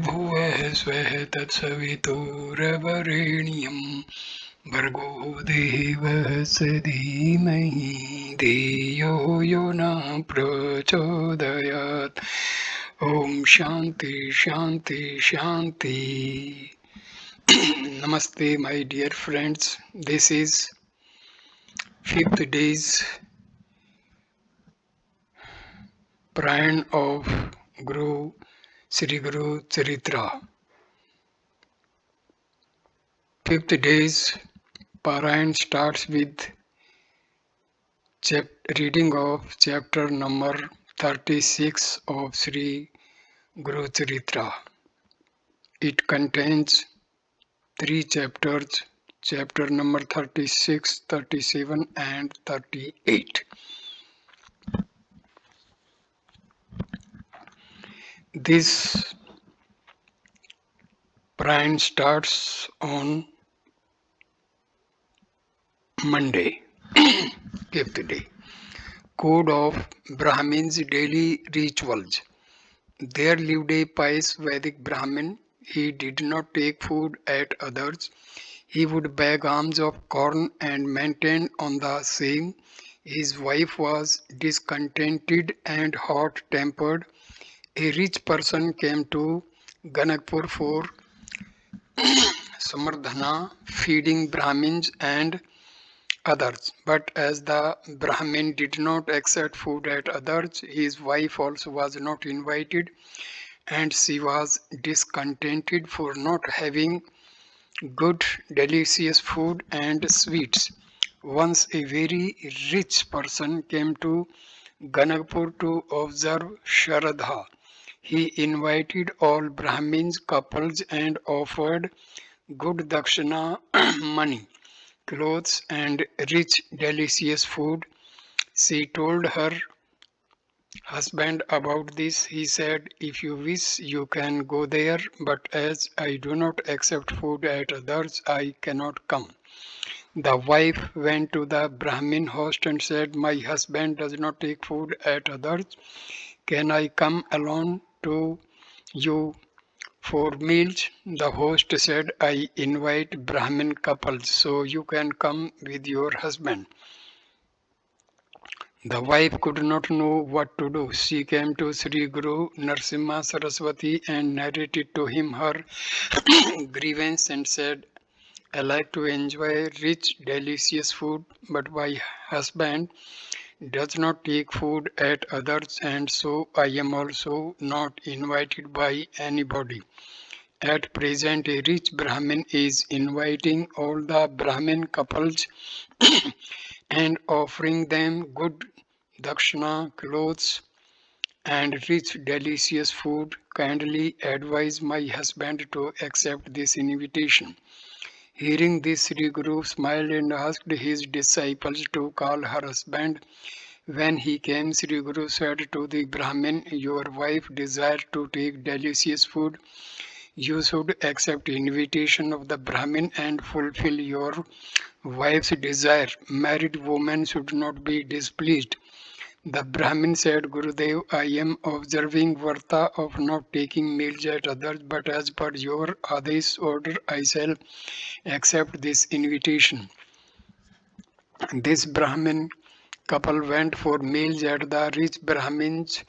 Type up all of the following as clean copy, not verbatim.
भुवः स्वः तत्सवितुर्वरेण्यं भर्गो देवस्य धीमहि धियो यो न प्रचोदयात्. Om Shanti Shanti Shanti. Namaste, my dear friends. This is fifth day's Parayan of Sree Guru Charitra. Fifth day's Parayan starts with reading of chapter number 36 of Sree Guru Charitra. It contains three chapters, chapter number 36, 37 and 38. This Parayan starts on Monday, fifth day. Code of Brahmin's daily rituals. There lived a pious Vedic Brahmin. He did not take food at others. He would beg alms of corn and maintain on the same. His wife was discontented and hot-tempered. A rich person came to Ganakpur for Samardhana, feeding Brahmins and others. But as the Brahmin did not accept food at others, his wife also was not invited, and she was discontented for not having good, delicious food and sweets. Once a very rich person came to Ganakpur to observe Sharadha. He invited all Brahmins, couples, and offered good dakshina, money, clothes, and rich, delicious food. She told her husband about this. He said, "If you wish, you can go there, but as I do not accept food at others, I cannot come." The wife went to the Brahmin host and said, "My husband does not take food at others. Can I come alone to you for meals?" The host said, "I invite Brahmin couples, so you can come with your husband." The wife could not know what to do. She came to Sree Guru Narasimha Saraswati and narrated to him her grievance and said, "I like to enjoy rich, delicious food, but my husband does not take food at others, and so I am also not invited by anybody. At present, a rich Brahmin is inviting all the Brahmin couples and offering them good dakshina, clothes, and rich, delicious food. Kindly advise my husband to accept this invitation." Hearing this, Sree Guru smiled and asked his disciples to call her husband. When he came, Sree Guru said to the Brahmin, "Your wife desires to take delicious food. You should accept invitation of the Brahmin and fulfill your wife's desire. Married women should not be displeased." The Brahmin said, "Gurudev, I am observing Varta of not taking meals at others, but as per your Adesh order, I shall accept this invitation." This Brahmin couple went for meals at the rich Brahmins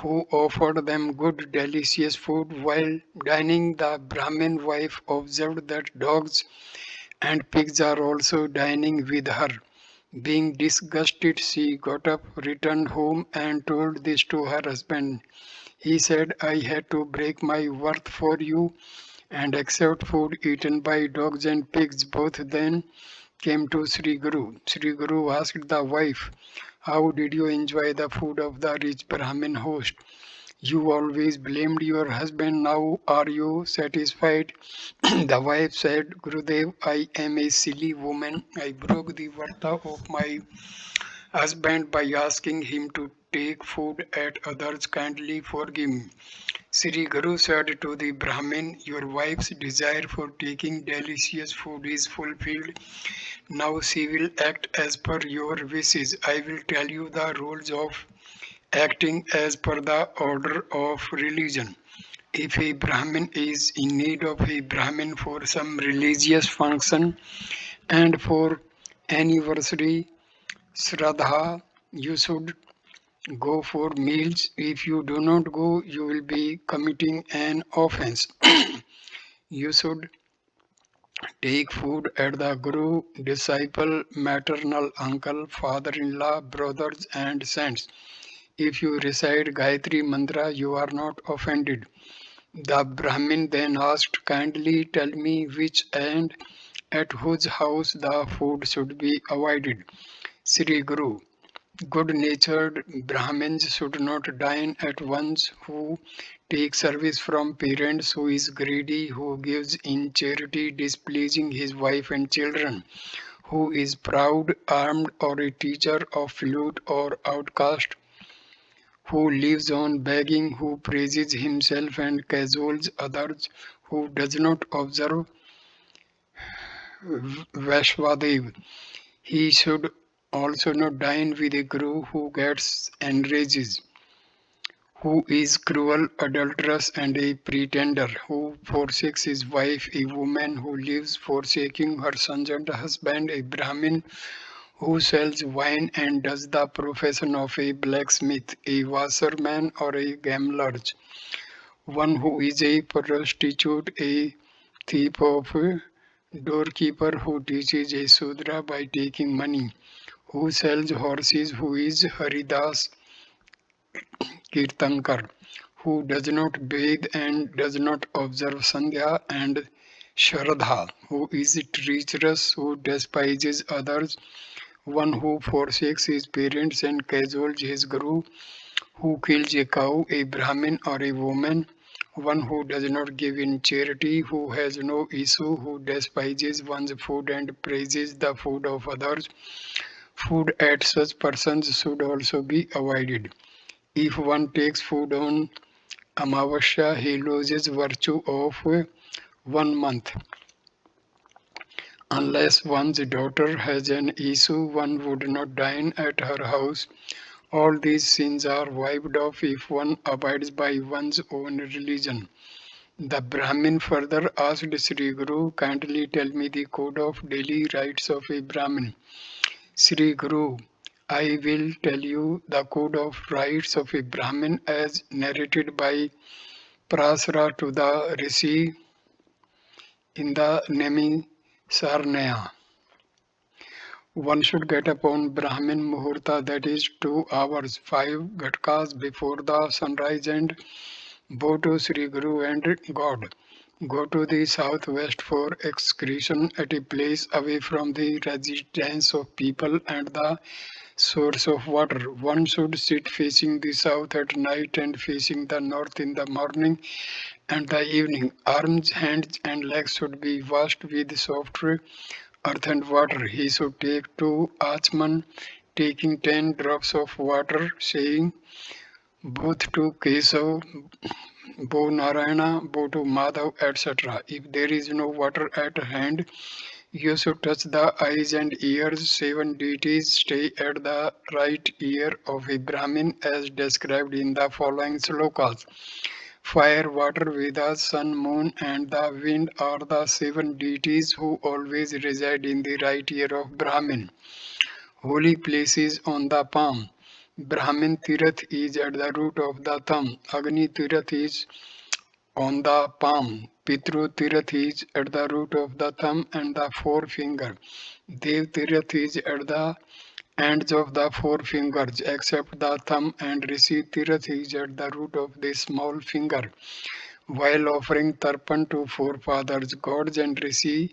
who offered them good, delicious food. While dining, the Brahmin wife observed that dogs and pigs are also dining with her. Being disgusted, she got up, returned home, and told this to her husband. He said, "I had to break my word for you and accept food eaten by dogs and pigs." Both then came to Sree Guru. Sree Guru asked the wife, "How did you enjoy the food of the rich Brahmin host? You always blamed your husband. Now are you satisfied?" The wife said, "Gurudev, I am a silly woman. I broke the varta of my husband by asking him to take food at others. Kindly forgive me." Sri Guru said to the Brahmin, "Your wife's desire for taking delicious food is fulfilled. Now she will act as per your wishes. I will tell you the rules of acting as per the order of religion. If a Brahmin is in need of a Brahmin for some religious function and for anniversary, Shraddha, you should go for meals. If you do not go, you will be committing an offense. You should take food at the Guru, disciple, maternal uncle, father-in-law, brothers and saints. If you recite Gayatri Mantra, you are not offended. The Brahmin then asked, kindly tell me which and at whose house the food should be avoided. Sree Guru, good-natured Brahmins should not dine at ones who take service from parents, who is greedy, who gives in charity, displeasing his wife and children, who is proud, armed, or a teacher of flute or outcast, who lives on begging, who praises himself and cajoles others, who does not observe Vaishvadev. He should also not dine with a guru who gets enrages, who is cruel, adulterous, and a pretender, who forsakes his wife, a woman who lives forsaking her sons and husband, a Brahmin who sells wine and does the profession of a blacksmith, a washerman, or a gambler, one who is a prostitute, a thief of a doorkeeper who teaches a Sudra by taking money, who sells horses, who is Haridas Kirtankar, who does not bathe and does not observe Sandhya and Shraddha, who is treacherous, who despises others, one who forsakes his parents and cajoles his guru, who kills a cow, a Brahmin or a woman, one who does not give in charity, who has no issue, who despises one's food and praises the food of others. Food at such persons should also be avoided. If one takes food on Amavasya, he loses virtue of 1 month. Unless one's daughter has an issue, one would not dine at her house. All these sins are wiped off if one abides by one's own religion. The Brahmin further asked Sree Guru, kindly tell me the code of daily rites of a Brahmin. Sree Guru, I will tell you the code of rites of a Brahmin as narrated by Prasara to the Rishi in the Nemi Sarnaya. One should get up on Brahmin Muhurta, that is 2 hours, 5 Gatkas before the sunrise, and bow to Sree Guru and God. Go to the southwest for excretion at a place away from the residence of people and the source of water. One should sit facing the south at night and facing the north in the morning and the evening. Arms, hands, and legs should be washed with soft earth and water. He should take 2 Achman, taking 10 drops of water, saying both to Kesav, Bo Narayana, Bo to Madhav, etc. If there is no water at hand, you should touch the eyes and ears. 7 deities stay at the right ear of a Brahmin as described in the following slokas. Fire, water, Vedas, sun, moon, and the wind are the 7 deities who always reside in the right ear of Brahmin. Holy places on the palm. Brahmin Tirath is at the root of the thumb. Agni Tirath is on the palm. Pitru Tirath is at the root of the thumb and the forefinger. Dev Tirath is at the ends of the 4 fingers except the thumb, and Rishi Tirath is at the root of the small finger. While offering tarpan to forefathers, gods and Rishi,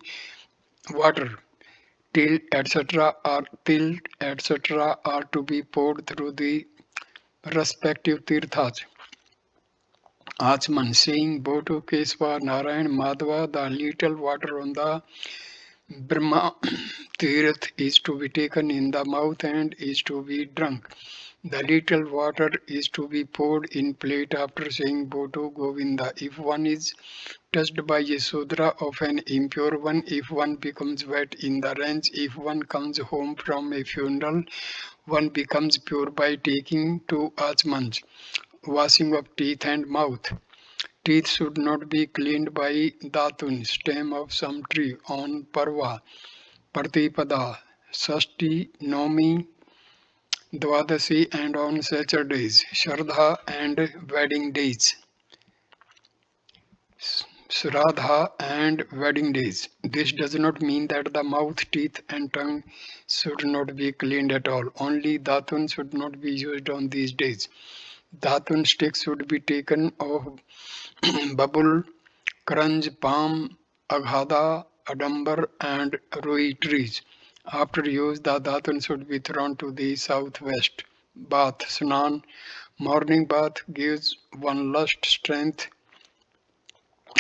water, till etc. are to be poured through the respective tirthas. Achman saying Boto Keswa Narayan Madhava, the little water on the Brahma Tirth is to be taken in the mouth and is to be drunk. The little water is to be poured in plate after saying Boto Govinda. If one is touched by a Sudra of an impure one, if one becomes wet in the range, if one comes home from a funeral, one becomes pure by taking 2 Achmans, washing of teeth and mouth. Teeth should not be cleaned by datun, stem of some tree, on parva, Pratipada, Shashti, Nomi, Dwadasi, and on Saturdays, Shraddha and wedding days. Shraddha and wedding days. This does not mean that the mouth, teeth, and tongue should not be cleaned at all. Only datun should not be used on these days. Datun sticks should be taken of babul, kranj, palm, aghada, adambar, and rui trees. After use, the datun should be thrown to the southwest. Bath, snan, morning bath gives one lust, strength,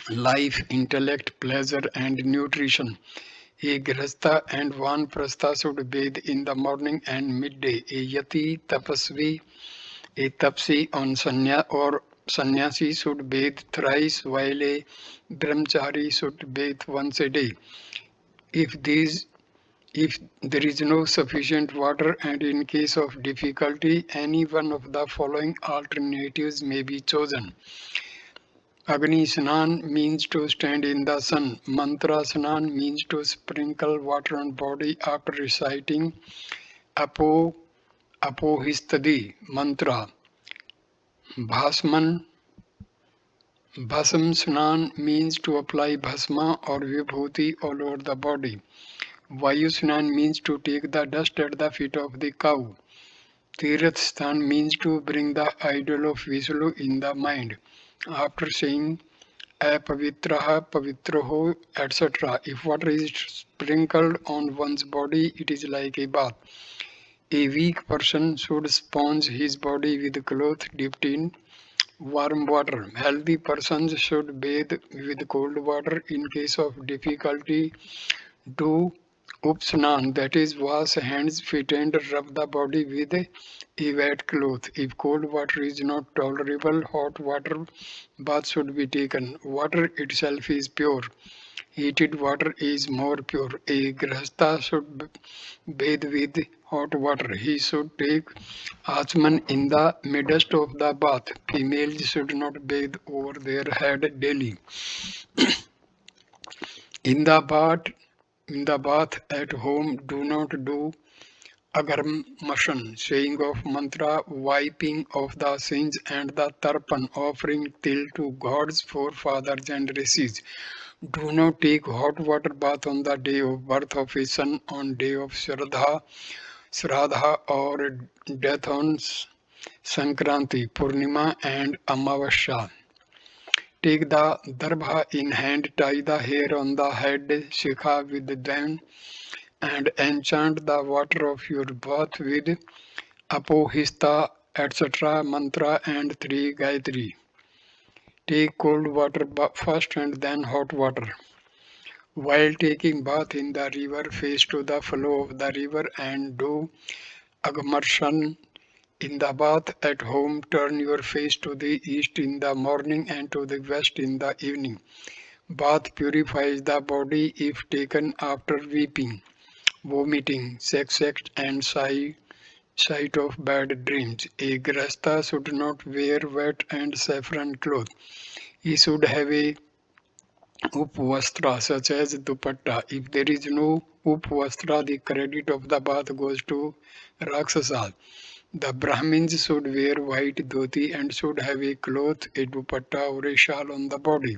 life, intellect, pleasure, and nutrition. A grihastha and vanprastha should bathe in the morning and midday. A yati, tapasvi, a tapsi on or sannyasi should bathe thrice, while a brahmachari should bathe once a day. If there is no sufficient water and in case of difficulty, any one of the following alternatives may be chosen. Agni Snan means to stand in the sun. Mantra Snan means to sprinkle water on body after reciting Apohistadi mantra. Bhasman Bhasam Snan means to apply bhasma or vibhuti all over the body. Vayu Snan means to take the dust at the feet of the cow. Tirath Sthan means to bring the idol of Vishnu in the mind. After saying Apavitraha, Pavitroho, etc., if water is sprinkled on one's body, it is like a bath. A weak person should sponge his body with cloth dipped in warm water. Healthy persons should bathe with cold water. In case of difficulty, do upsnan, that is, wash hands, feet, and rub the body with a wet cloth. If cold water is not tolerable, hot water bath should be taken. Water itself is pure. Heated water is more pure. A grihastha should bathe with hot water. He should take achman in the midst of the bath. Females should not bathe over their head daily. In the bath at home, do not do agarmashan, saying of mantra, wiping of the sins, and the tarpan, offering till to gods, forefathers, and rishis. Do not take hot water bath on the day of birth of a son, on day of Shraddha, or death on Sankranti, Purnima, and Amavasya. Take the darbha in hand, tie the hair on the head, shikha with them, and enchant the water of your bath with apohista, etc., mantra, and 3 Gayatri. Take cold water first and then hot water. While taking bath in the river, face to the flow of the river and do agmarshan. In the bath at home, turn your face to the east in the morning and to the west in the evening. Bath purifies the body if taken after weeping, vomiting, sex act, and sight of bad dreams. A grihastha should not wear wet and saffron cloth. He should have a upvastra such as dupatta. If there is no upvastra, the credit of the bath goes to Rakshasa. The Brahmins should wear white dhoti and should have a cloth, a dupatta, or a shawl on the body.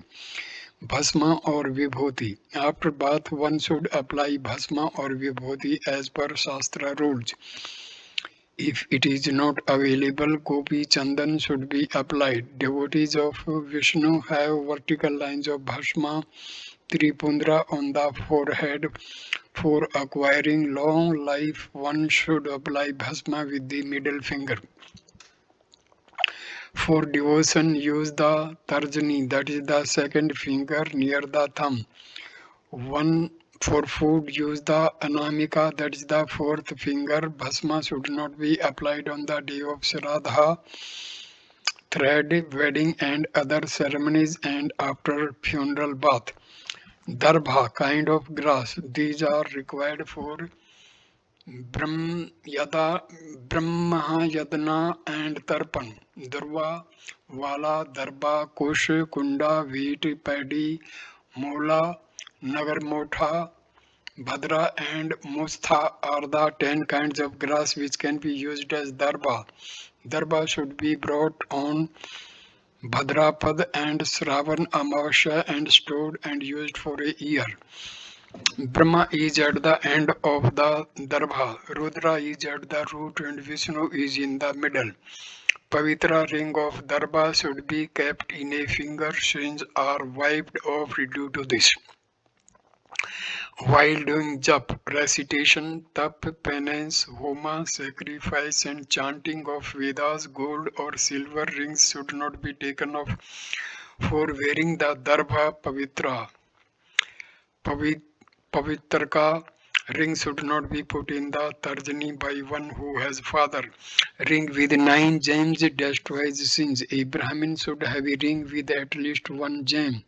Bhasma or Vibhuti. After bath, one should apply Bhasma or Vibhuti as per Shastra rules. If it is not available, Gopi Chandan should be applied. Devotees of Vishnu have vertical lines of Bhasma Tripundra on the forehead. For acquiring long life, one should apply Bhasma with the middle finger. For devotion, use the Tarjani, that is the second finger near the thumb. One for food, use the Anamika, that is the fourth finger. Bhasma should not be applied on the day of Shraddha, thread, wedding, and other ceremonies, and after funeral bath. Darbha, kind of grass. These are required for Brahma Yadna and Tarpan, Durva, Vala, Darba, Kush, Kunda, wheat, paddy, Mola, Nagarmotha, Bhadra and Mustha are the 10 kinds of grass which can be used as darba. Darba should be brought on Bhadrapad and Sravan Amavasya and stored and used for a year. Brahma is at the end of the darbha, Rudra is at the root and Vishnu is in the middle. Pavitra ring of darba should be kept in a finger, sins are wiped off due to this. While doing jap, recitation, tap, penance, homa, sacrifice and chanting of Vedas, gold or silver rings should not be taken off for wearing the darbha pavitra. Pavitraka ring should not be put in the tarjani by one who has father. Ring with 9 gems destroys sins. A Brahmin should have a ring with at least 1 gem.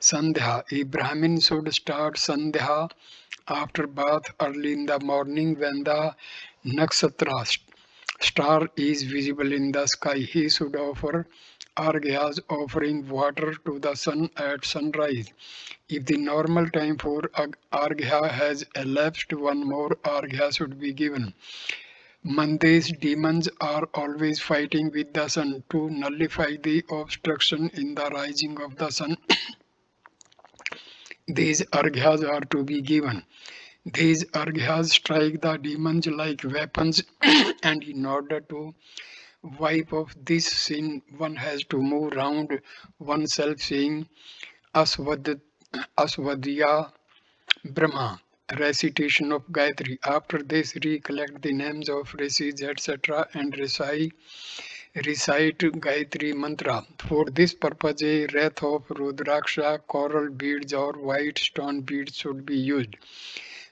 Sandhya. A Brahmin should start Sandhya after bath early in the morning when the nakshatra star is visible in the sky. He should offer argyas, offering water to the sun at sunrise. If the normal time for argya has elapsed, one more argya should be given. Mondays demons are always fighting with the sun to nullify the obstruction in the rising of the sun. These argyas are to be given. These argyas strike the demons like weapons, and in order to wipe off this sin, one has to move round oneself saying Asvadya Brahma. Recitation of Gayatri. After this, recollect the names of rishis, etc., and recite Gayatri Mantra. For this purpose, a wreath of Rudraksha, coral beads, or white stone beads should be used.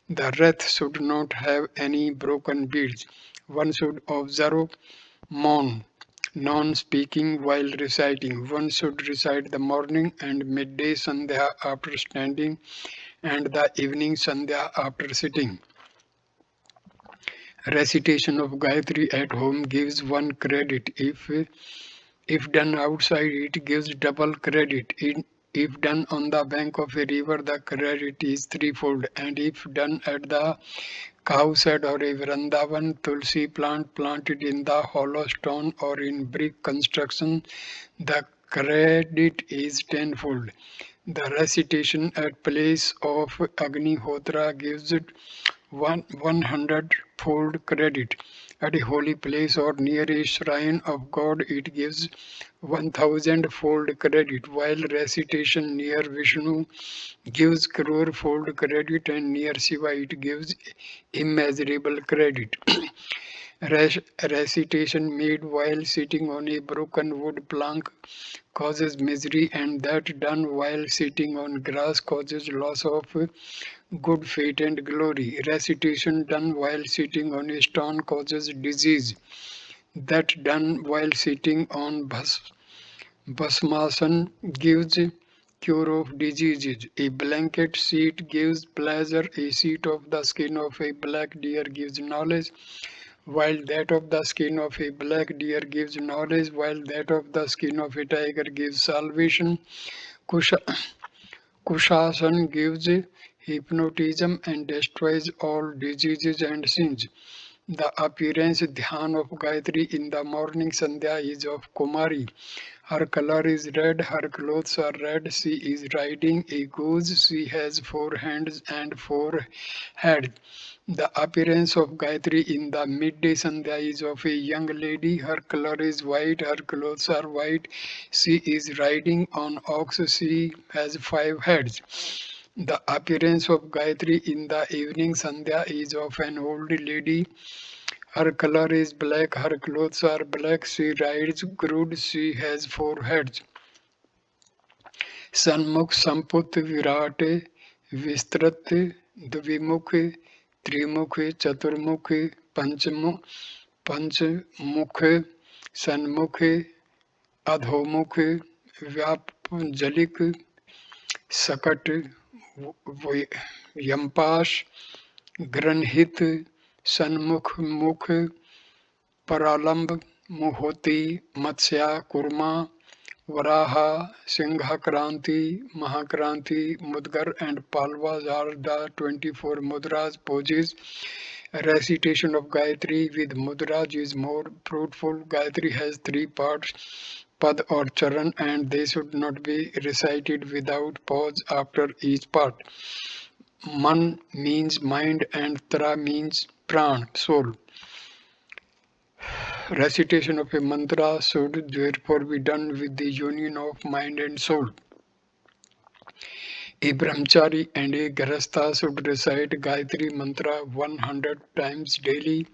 The wreath should not have any broken beads. One should observe Maun, non-speaking while reciting. One should recite the morning and midday Sandhya after standing and the evening Sandhya after sitting. Recitation of Gayatri at home gives 1 credit. If done outside, it gives double credit. If done on the bank of a river, the credit is threefold. And if done at the cowshed or a Vrindavan tulsi plant planted in the hollow stone or in brick construction, the credit is tenfold. The recitation at place of Agnihotra gives 100-fold credit. At a holy place or near a shrine of God, it gives 1000-fold credit, while recitation near Vishnu gives crore-fold credit, and near Shiva it gives immeasurable credit. Recitation made while sitting on a broken wood plank causes misery, and that done while sitting on grass causes loss of good fate and glory. Recitation done while sitting on a stone causes disease. That done while sitting on Bhasmasan gives cure of diseases. A blanket seat gives pleasure. A seat of the skin of a black deer gives knowledge, while that of the skin of a black deer gives knowledge, while that of the skin of a tiger gives salvation. Kushasan gives hypnotism and destroys all diseases and sins. The appearance dhyan of Gayatri in the morning Sandhya is of Kumari. Her color is red, her clothes are red, she is riding a goose, she has 4 hands and 4 heads. The appearance of Gayatri in the midday Sandhya is of a young lady, her color is white, her clothes are white, she is riding on ox, she has 5 heads. The appearance of Gayatri in the evening Sandhya is of an old lady. Her color is black, her clothes are black, she rides crude, she has 4 heads. Sanmukh, Samput, Virate, Vistrat, Dvimukh, Trimukh, Chaturmukh, Panchmukh, Sanmukh, Adhomukh, Vyapjalik, Sakat, Yampash, Granhit, Sanmukh, Mukh, Paralamb, Muhoti, Matsya, Kurma, Varaha, Singha Kranti, Mahakranti, Mudgar and Palvas are the 24 mudras poses. Recitation of Gayatri with mudras is more fruitful. Gayatri has three parts, pad or charan, and they should not be recited without pause after each part. Man means mind and Tra means pran, soul. Recitation of a mantra should therefore be done with the union of mind and soul. A brahmachari and a grihastha should recite Gayatri mantra 100 times daily.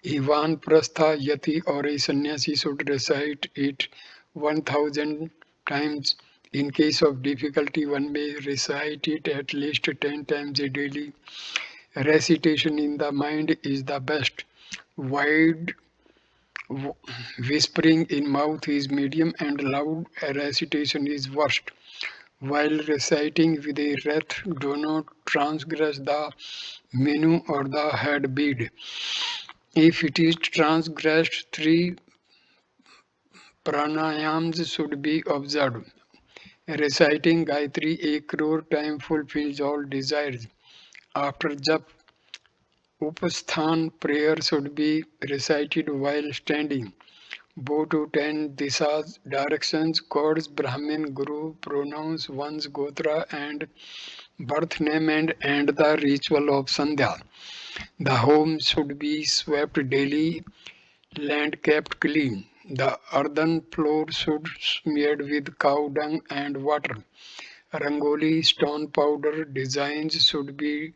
A vanprastha yati or a sannyasi should recite it 1000 times. In case of difficulty, one may recite it at least 10 times a daily. Recitation in the mind is the best. Wide whispering in mouth is medium and loud recitation is worst. While reciting with a wreath, do not transgress the menu or the head bead. If it is transgressed, three pranayams should be observed. Reciting Gayatri a crore times fulfills all desires. After jap, upasthan prayer should be recited while standing. Bow to 10 disas, directions, gods, Brahmin, Guru, pronouns, one's Gotra and birth name and the ritual of Sandhya. The home should be swept daily, land kept clean. The earthen floor should smeared with cow dung and water. Rangoli, stone powder designs should be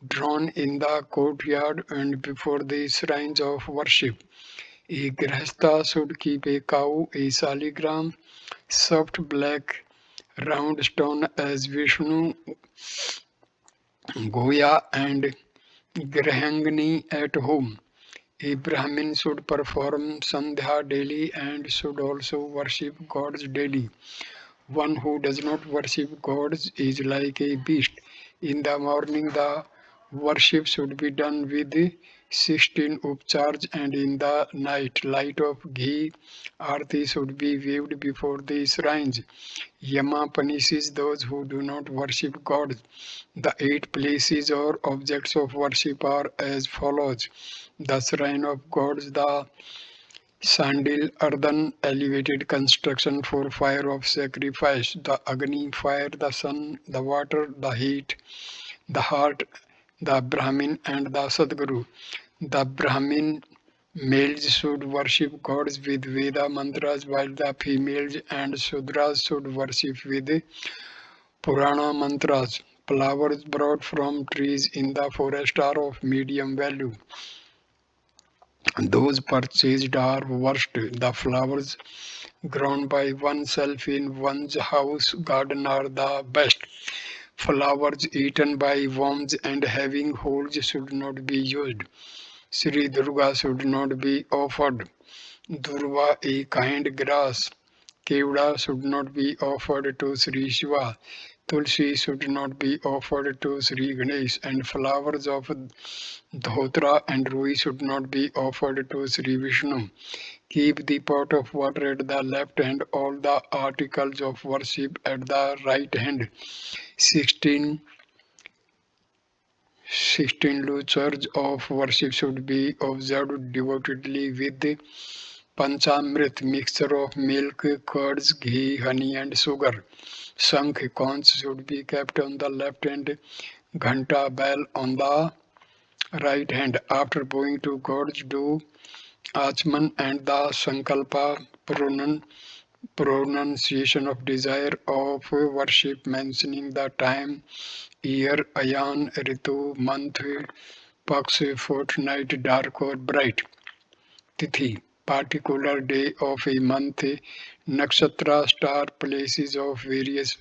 drawn in the courtyard and before the shrines of worship. A grihastha should keep a cow, a saligram, soft black round stone as Vishnu, Goya and Grihangni at home. A Brahmin should perform Sandhya daily and should also worship gods daily. One who does not worship gods is like a beast. In the morning, the worship should be done with 16 upcharge, and in the night, light of ghee arti should be waved before the shrines. Yama punishes those who do not worship gods. The 8 places or objects of worship are as follows: the shrine of gods, the Sandil earthen elevated construction for fire of sacrifice, the Agni fire, the sun, the water, the heat, the heart, the Brahmin and the Sadguru. The Brahmin males should worship gods with Veda mantras while the females and Sudras should worship with Purana mantras. Flowers brought from trees in the forest are of medium value. Those purchased are worst. The flowers grown by oneself in one's house garden are the best. Flowers eaten by worms and having holes should not be used. Sri Durga should not be offered. Durva, a kind grass. Kevda should not be offered to Sri Shiva. Tulsi should not be offered to Sri Ganesh, and flowers of Dhotra and Rui should not be offered to Sri Vishnu. Keep the pot of water at the left and all the articles of worship at the right hand. 16 luchars of worship should be observed devotedly with the Panchamrit mixture of milk, curds, ghee, honey and sugar. Shankh conch should be kept on the left hand, Ghanta bell on the right hand. After bowing to gods, do Achman and the Sankalpa pronunciation of desire of worship, mentioning the time, year, ayan, ritu, month, paksh, fortnight, dark or bright. Tithi, particular day of a month, nakshatra, star, places of various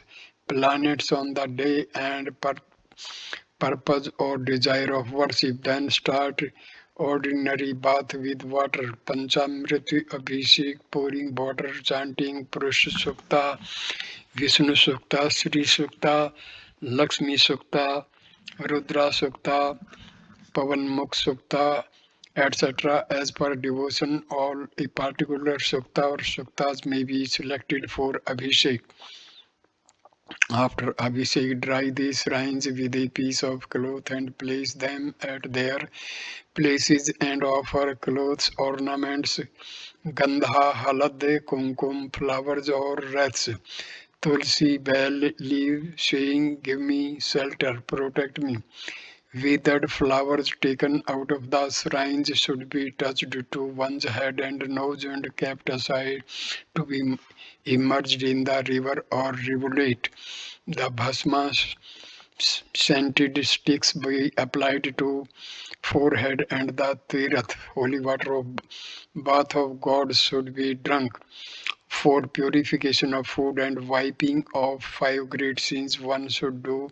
planets on the day and purpose or desire of worship. Then start ordinary bath with water, Panchamrit Abhishek, pouring water, chanting Purusha Sukta, Vishnu Sukta, Sri Sukta, Lakshmi Sukta, Rudra Sukta, Pavan Mukh Sukta, etc. As per devotion, all a particular sukta or suktas may be selected for Abhishek. After Abhishek, dry these shrines with a piece of cloth and place them at their places and offer clothes, ornaments, gandha, halad, kumkum, flowers or wreaths. Tulsi, bell, leaf, saying, give me shelter, protect me. Withered flowers taken out of the shrines should be touched to one's head and nose and kept aside to be immersed in the river or rivulet. The bhasma scented sticks be applied to forehead and the tirath, holy water of bath of God should be drunk. For purification of food and wiping of five great sins, one should do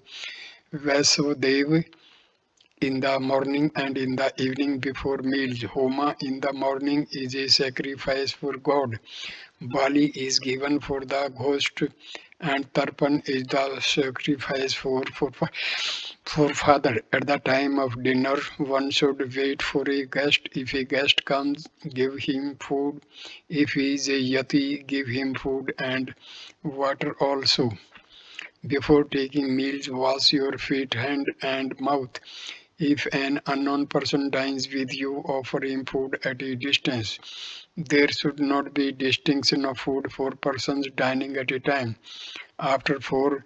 Vasudev in the morning and in the evening before meals. Homa in the morning is a sacrifice for God. Bali is given for the ghost and Tarpan is the sacrifice for father. At the time of dinner, one should wait for a guest. If a guest comes, give him food. If he is a yati, give him food and water also. Before taking meals, wash your feet, hand, and mouth. If an unknown person dines with you, offer him food at a distance. There should not be distinction of food for persons dining at a time. After 4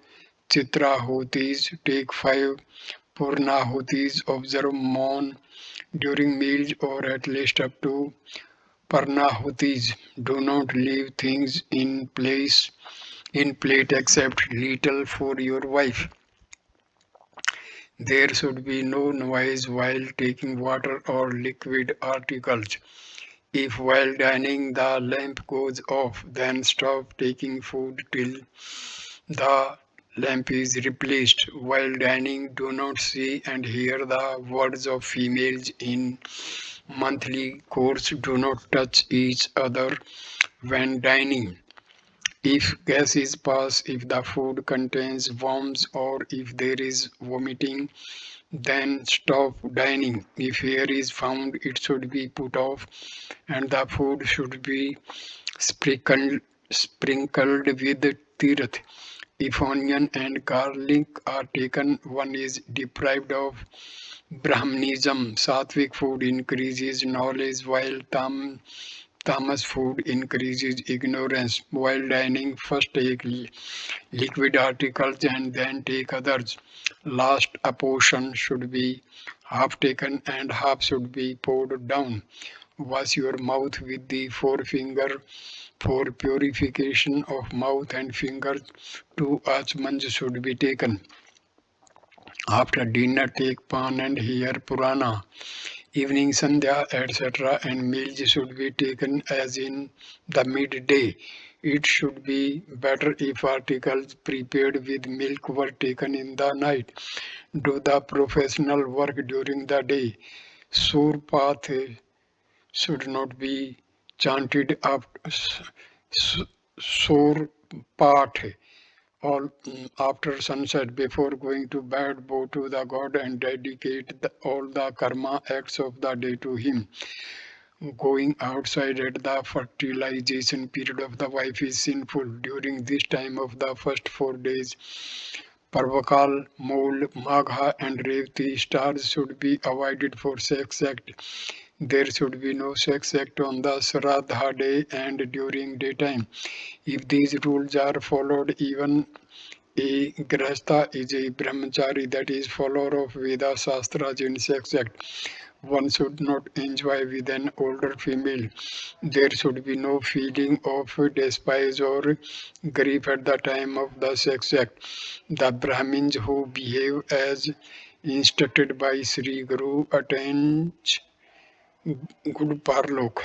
Chitrahutis, take 5 Purnahutis, observe mourn during meals or at least up to Parnahutis. Do not leave things in plate except little for your wife. There should be no noise while taking water or liquid articles. If while dining the lamp goes off, then stop taking food till the lamp is replaced. While dining, do not see and hear the words of females in monthly course. Do not touch each other when dining. If gases pass, if the food contains worms, or if there is vomiting, then stop dining. If hair is found, it should be put off, and the food should be sprinkled with tirth. If onion and garlic are taken, one is deprived of Brahmanism. Sattvic food increases knowledge, while tamas food increases ignorance. While dining, first take liquid articles and then take others. Last, a portion should be half taken and half should be poured down. Wash your mouth with the forefinger for purification of mouth and fingers. 2 achmans should be taken. After dinner, take pan and hear Purana. Evening Sandhya, etc. and meals should be taken as in the midday. It should be better if articles prepared with milk were taken in the night. Do the professional work during the day. Surpath should not be chanted Surpath after sunset. Before going to bed, bow to the God and dedicate all the karma acts of the day to Him. Going outside at the fertilization period of the wife is sinful. During this time of the first 4 days, Parvakal, Mol, Magha and Revati stars should be avoided for sex act. There should be no sex act on the Shraddha day and during daytime. If these rules are followed, even a Grahastha is a brahmachari, that is, follower of Veda Shastras in sex act. One should not enjoy with an older female. There should be no feeling of despise or grief at the time of the sex act. The Brahmins who behave as instructed by Sree Guru attain good parlok.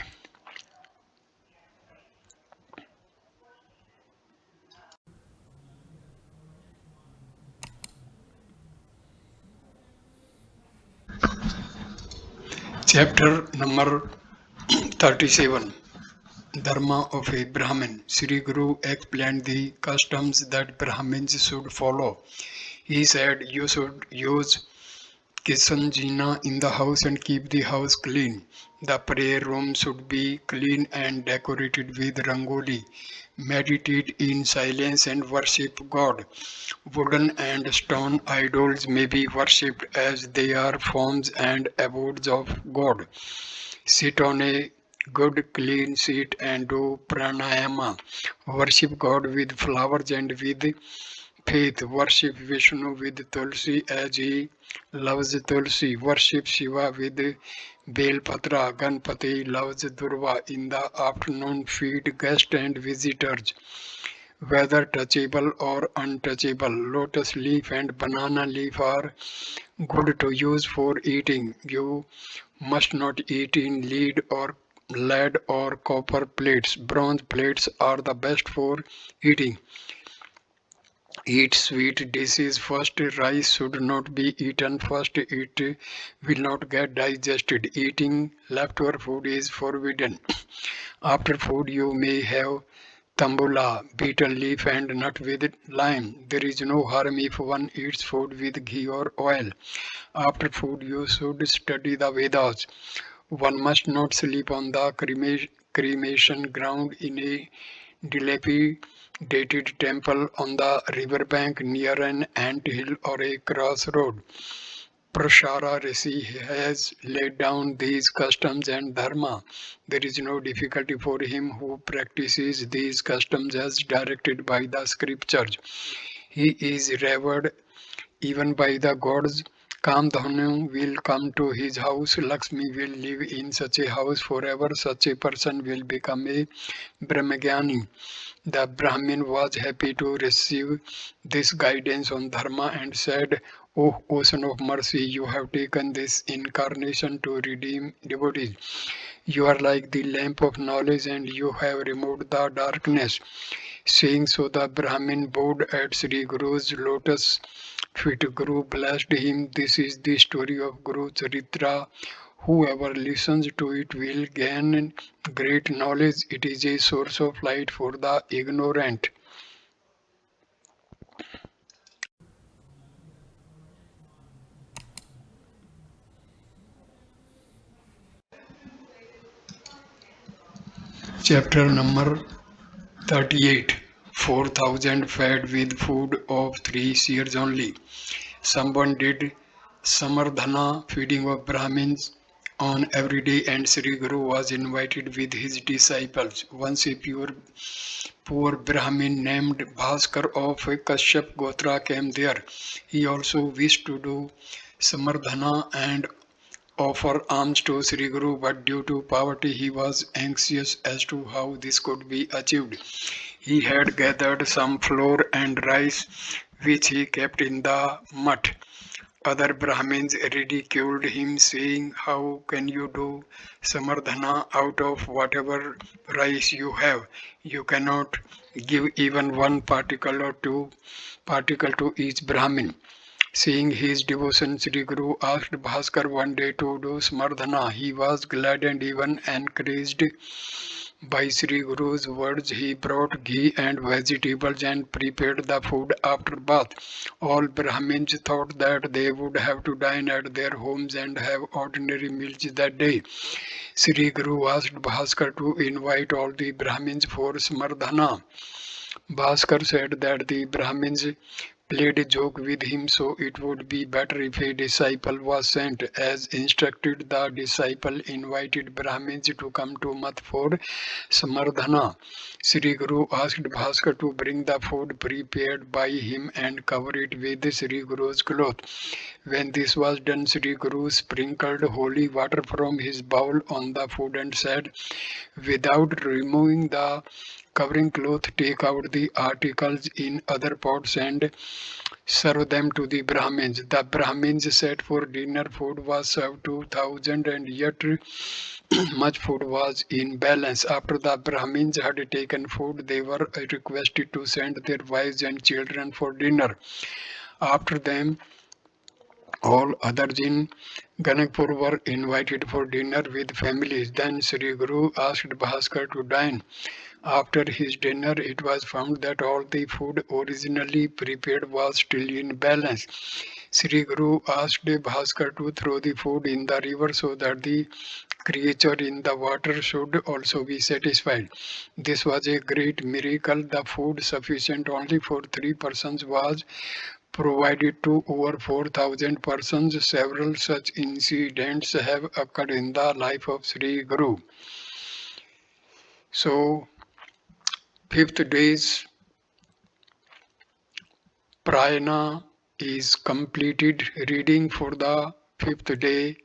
Chapter number 37. Dharma of a Brahmin. Sri Guru explained the customs that Brahmins should follow. He said, you should use Kisanjina in the house and keep the house clean. The prayer room should be clean and decorated with rangoli. Meditate in silence and worship God. Wooden and stone idols may be worshipped as they are forms and abodes of God. Sit on a good clean seat and do pranayama. Worship God with flowers and with faith. Worship Vishnu with Tulsi as he loves Tulsi. Worship Shiva with Belpatra. Ganpati loves Durva. In the afternoon, feed guests and visitors. Whether touchable or untouchable, lotus leaf and banana leaf are good to use for eating. You must not eat in lead or copper plates. Bronze plates are the best for eating. Eat sweet dishes first. Rice should not be eaten first. It will not get digested. Eating leftover food is forbidden. After food, you may have tambula, betel leaf, and nut with lime. There is no harm if one eats food with ghee or oil. After food, you should study the Vedas. One must not sleep on the cremation ground in a dilapidated temple on the riverbank near an ant hill or a crossroad. Prashara Rishi has laid down these customs and dharma. There is no difficulty for him who practices these customs as directed by the scriptures. He is revered even by the gods. Kamdhanu will come to his house. Lakshmi will live in such a house forever. Such a person will become a Brahmagyani. The Brahmin was happy to receive this guidance on dharma and said, "O ocean of mercy, you have taken this incarnation to redeem devotees. You are like the lamp of knowledge and you have removed the darkness." Saying so, the Brahmin bowed at Sree Guru's lotus feet. Guru blessed him. This is the story of Guru Charitra. Whoever listens to it will gain great knowledge. It is a source of light for the ignorant. Chapter number 38. 4,000 fed with food of 3 seers only. Someone did Samardhana feeding of Brahmins on every day, and Sree Guru was invited with his disciples. Once a poor Brahmin named Bhaskar of Kashyap Gotra came there. He also wished to do Samardhana and offer alms to Sri Guru, but due to poverty he was anxious as to how this could be achieved. He had gathered some flour and rice which he kept in the mutt. Other Brahmins ridiculed him, saying, "How can you do samardhana out of whatever rice you have? You cannot give even one particle or two particle to each Brahmin." Seeing his devotion, Sri Guru asked Bhaskar one day to do Smardhana. He was glad and even encouraged by Sri Guru's words. He brought ghee and vegetables and prepared the food after bath. All Brahmins thought that they would have to dine at their homes and have ordinary meals that day. Sri Guru asked Bhaskar to invite all the Brahmins for Smardhana. Bhaskar said that the Brahmins played a joke with him, so it would be better if a disciple was sent. As instructed, the disciple invited Brahmins to come to Math for Samardhana. Sri Guru asked Bhaskar to bring the food prepared by him and cover it with Sri Guru's cloth. When this was done, Sri Guru sprinkled holy water from his bowl on the food and said, "Without removing the covering cloth, take out the articles in other pots and serve them to the Brahmins." The Brahmins sat for dinner. Food was served to 1,000 and yet much food was in balance. After the Brahmins had taken food, they were requested to send their wives and children for dinner. After them, all others in Ganakpur were invited for dinner with families. Then Sri Guru asked Bhaskar to dine. After his dinner, it was found that all the food originally prepared was still in balance. Sree Guru asked Bhaskar to throw the food in the river so that the creature in the water should also be satisfied. This was a great miracle. The food sufficient only for 3 persons was provided to over 4,000 persons. Several such incidents have occurred in the life of Sree Guru. So, fifth day's prayana is completed. Reading for the fifth day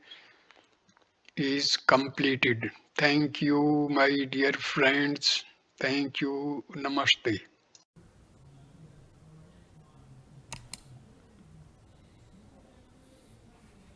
is completed. Thank you, my dear friends. Thank you. Namaste.